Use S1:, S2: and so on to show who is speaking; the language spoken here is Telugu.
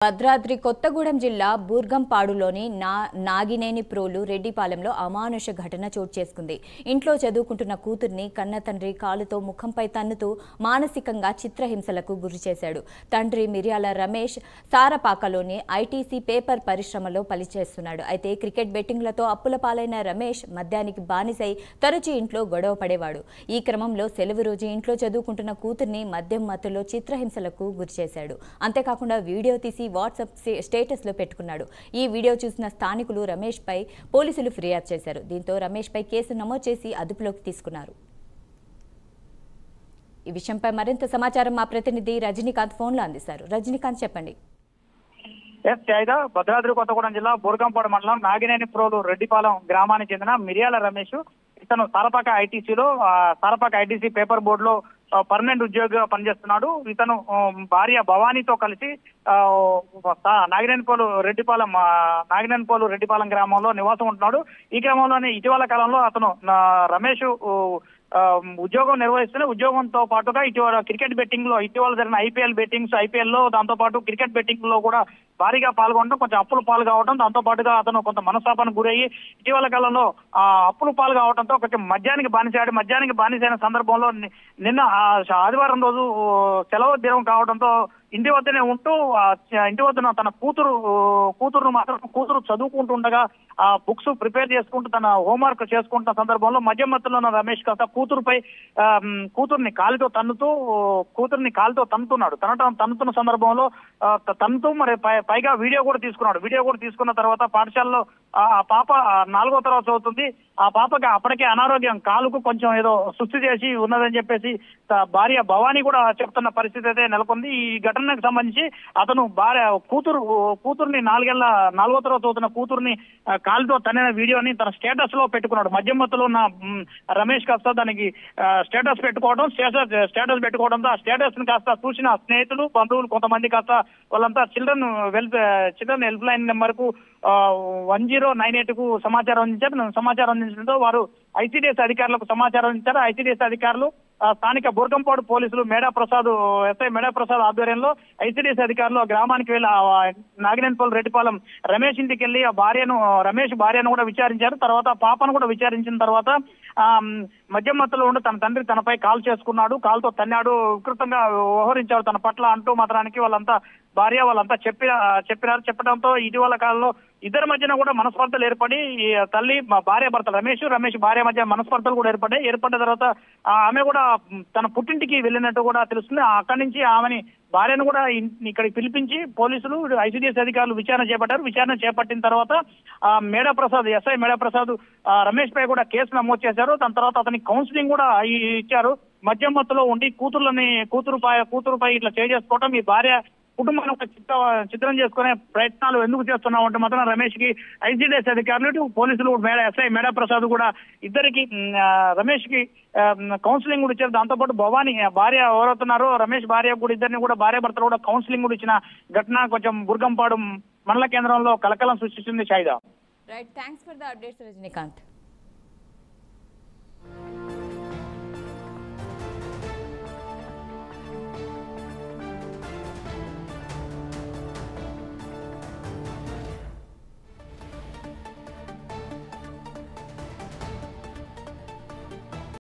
S1: భద్రాద్రి కొత్తగూడెం జిల్లా బూర్గంపాడులోని నాగినేని ప్రోలు రెడ్డిపాలెంలో అమానుష ఘటన చోటు చేసుకుంది. ఇంట్లో చదువుకుంటున్న కూతుర్ని కన్న తండ్రి కాలుతో ముఖంపై తన్నుతూ మానసికంగా చిత్రహింసలకు గురిచేశాడు. తండ్రి మిర్యాల రమేష్ సారపాకలోని ఐటీసీ పేపర్ పరిశ్రమలో పనిచేస్తున్నాడు. అయితే క్రికెట్ బెట్టింగ్లతో అప్పుల పాలైన రమేష్ మద్యానికి బానిసై తరచూ ఇంట్లో గొడవ పడేవాడు. ఈ క్రమంలో సెలవు రోజు ఇంట్లో చదువుకుంటున్న కూతుర్ని మద్యం మత్తులో చిత్రహింసలకు గురిచేశాడు. అంతేకాకుండా వీడియో తీసి వాట్సాప్ స్టేటస్ లో పెట్టుకున్నాడు. ఈ వీడియో చూసిన స్థానికులు రమేష్ పై పోలీసులు ఫిర్యాదు చేశారు. దీంతో రమేష్ పై కేసు నమోదు చేసి అదుపులోకి తీసుకున్నారు. ఈ విషయంపై మరింత సమాచారం మా ప్రతినిధి రజనీకాంత్ ఫోన్ లో అందిస్తారు. రజనీకాంత్ చెప్పండి.
S2: భద్రాద్రి కొత్తగూడెం జిల్లా బూర్గంపాడు మండలం నాగినేని ప్రోలు రెడ్డిపాలెం గ్రామానికి చెందిన మిర్యాల రమేష్ ఇతను సారపాక ఐటీసీ పేపర్ బోర్డు లో పర్మనెంట్ ఉద్యోగిగా పనిచేస్తున్నాడు. ఇతను భార్య భవానీతో కలిసి నాగినేనిపోలు రెడ్డిపాలెం గ్రామంలో నివాసం ఉంటున్నాడు. ఈ క్రమంలోనే ఇటీవల కాలంలో అతను రమేష్ ఉద్యోగం నిర్వహిస్తున్న ఉద్యోగంతో పాటుగా ఇటీవల క్రికెట్ బెట్టింగ్ లో ఇటీవల జరిగిన ఐపీఎల్ లో దాంతో పాటు క్రికెట్ బెట్టింగ్ లో కూడా భారీగా పాల్గొనడం, కొంచెం అప్పులు పాలు కావడం, దాంతో పాటుగా అతను కొంత మనస్తాపానికి గురయ్యి ఇటీవల కాలంలో అప్పులు పాలు కావడంతో కొంచెం మద్యానికి బానిసైన సందర్భంలో నిన్న ఆదివారం రోజు సెలవు దినం కావడంతో ఇంటి వద్దనే ఉంటూ ఇంటి వద్దన తన కూతురు చదువుకుంటుండగా ఆ బుక్స్ ప్రిపేర్ చేసుకుంటూ తన హోంవర్క్ చేసుకుంటున్న సందర్భంలో మద్యం మత్తులో ఉన్న రమేష్ కాస్త కూతుర్ని కాలుతో తన్నుతున్నాడు. తన్నుతున్న సందర్భంలో తన్నుతూ మరి పైగా వీడియో కూడా తీసుకున్న తర్వాత పాఠశాలలో ఆ పాప 4వ తరగతి చదువుతుంది. ఆ పాపకి అప్పటికే అనారోగ్యం, కాలుకు కొంచెం ఏదో సుస్థి చేసి ఉన్నదని చెప్పేసి భార్య భవానీ కూడా చెప్తున్న పరిస్థితి అయితే నెలకొంది. ఈ ఘటనకు సంబంధించి అతను కూతుర్ని 4వ తరగతి చదువుతున్న కూతుర్ని కాలుతో తన్నిన వీడియోని తన స్టేటస్ లో పెట్టుకున్నాడు. మద్యం మత్తులో ఉన్న రమేష్ కాస్త దానికి స్టేటస్ పెట్టుకోవడంతో ఆ స్టేటస్ ని కాస్త చూసిన స్నేహితులు, బంధువులు కొంతమంది కాస్త వాళ్ళంతా చిల్డ్రన్ హెల్ప్ లైన్ నెంబర్ కు 1098 కు సమాచారం అందించడంతో వారు ఐసీడీఎస్ అధికారులకు సమాచారం ఇచ్చారు. ఐసీడీఎస్ అధికారులు స్థానిక బూర్గంపాడు పోలీసులు ఎస్ఐ మేడాప్రసాద్ ఆధ్వర్యంలో ఐసీడీఎస్ అధికారులు గ్రామానికి వెళ్లి నాగినేనిపోలు రెడ్డిపాలెం రమేష్ ఇంటికి వెళ్లి రమేష్ భార్యను కూడా విచారించారు. తర్వాత పాపను కూడా విచారించిన తర్వాత మద్యం మత్తులో ఉండి తన తండ్రి తనపై కాల్ చేసుకున్నాడు, కాల్తో తన్నాడు, వికృతంగా వ్యవహరించాడు తన పట్ల అంటూ మాత్రానికి వాళ్ళంతా చెప్పడంతో ఇటీవల కాలంలో ఇద్దరి మధ్యన కూడా మనస్పర్ధలు ఏర్పడి తల్లి భార్య భర్త రమేష్ భార్య మధ్య మనస్పర్ధలు కూడా ఏర్పడిన తర్వాత ఆమె కూడా తన పుట్టింటికి వెళ్ళినట్టు కూడా తెలుస్తుంది. అక్కడి నుంచి ఆమెని భార్యను కూడా ఇక్కడికి పిలిపించి పోలీసులు ఐసీడీఎస్ అధికారులు విచారణ చేపట్టిన తర్వాత ఎస్ఐ మేడాప్రసాద్ రమేష్ పై కూడా కేసు నమోదు చేశారు. దాని తర్వాత అతనికి కౌన్సిలింగ్ కూడా ఇచ్చారు. మద్యం మత్తులో ఉండి కూతురుపై ఇట్లా చేసుకోవటం, ఈ భార్య కుటుంబాన్ని ఒక చిత్రం చేసుకునే ప్రయత్నాలు ఎందుకు చేస్తున్నావు అంటే మాత్రం రమేష్ కి ఐసీడీఎస్ అధికారులు పోలీసులు ఎస్ఐ మేడాప్రసాద్ కూడా ఇద్దరికి రమేష్ కి కౌన్సిలింగ్ కూడా ఇచ్చారు. దాంతోపాటు భవానీ భార్య ఎవరవుతున్నారో రమేష్ భార్య కూడా ఇద్దరిని కూడా భార్య భర్తలు కూడా కౌన్సిలింగ్ కూడా ఇచ్చిన ఘటన కొంచెం బూర్గంపాడు మండల కేంద్రంలో కలకలం సృష్టించింది. Shahida.
S1: Right, thanks for the updates Rajinikanth.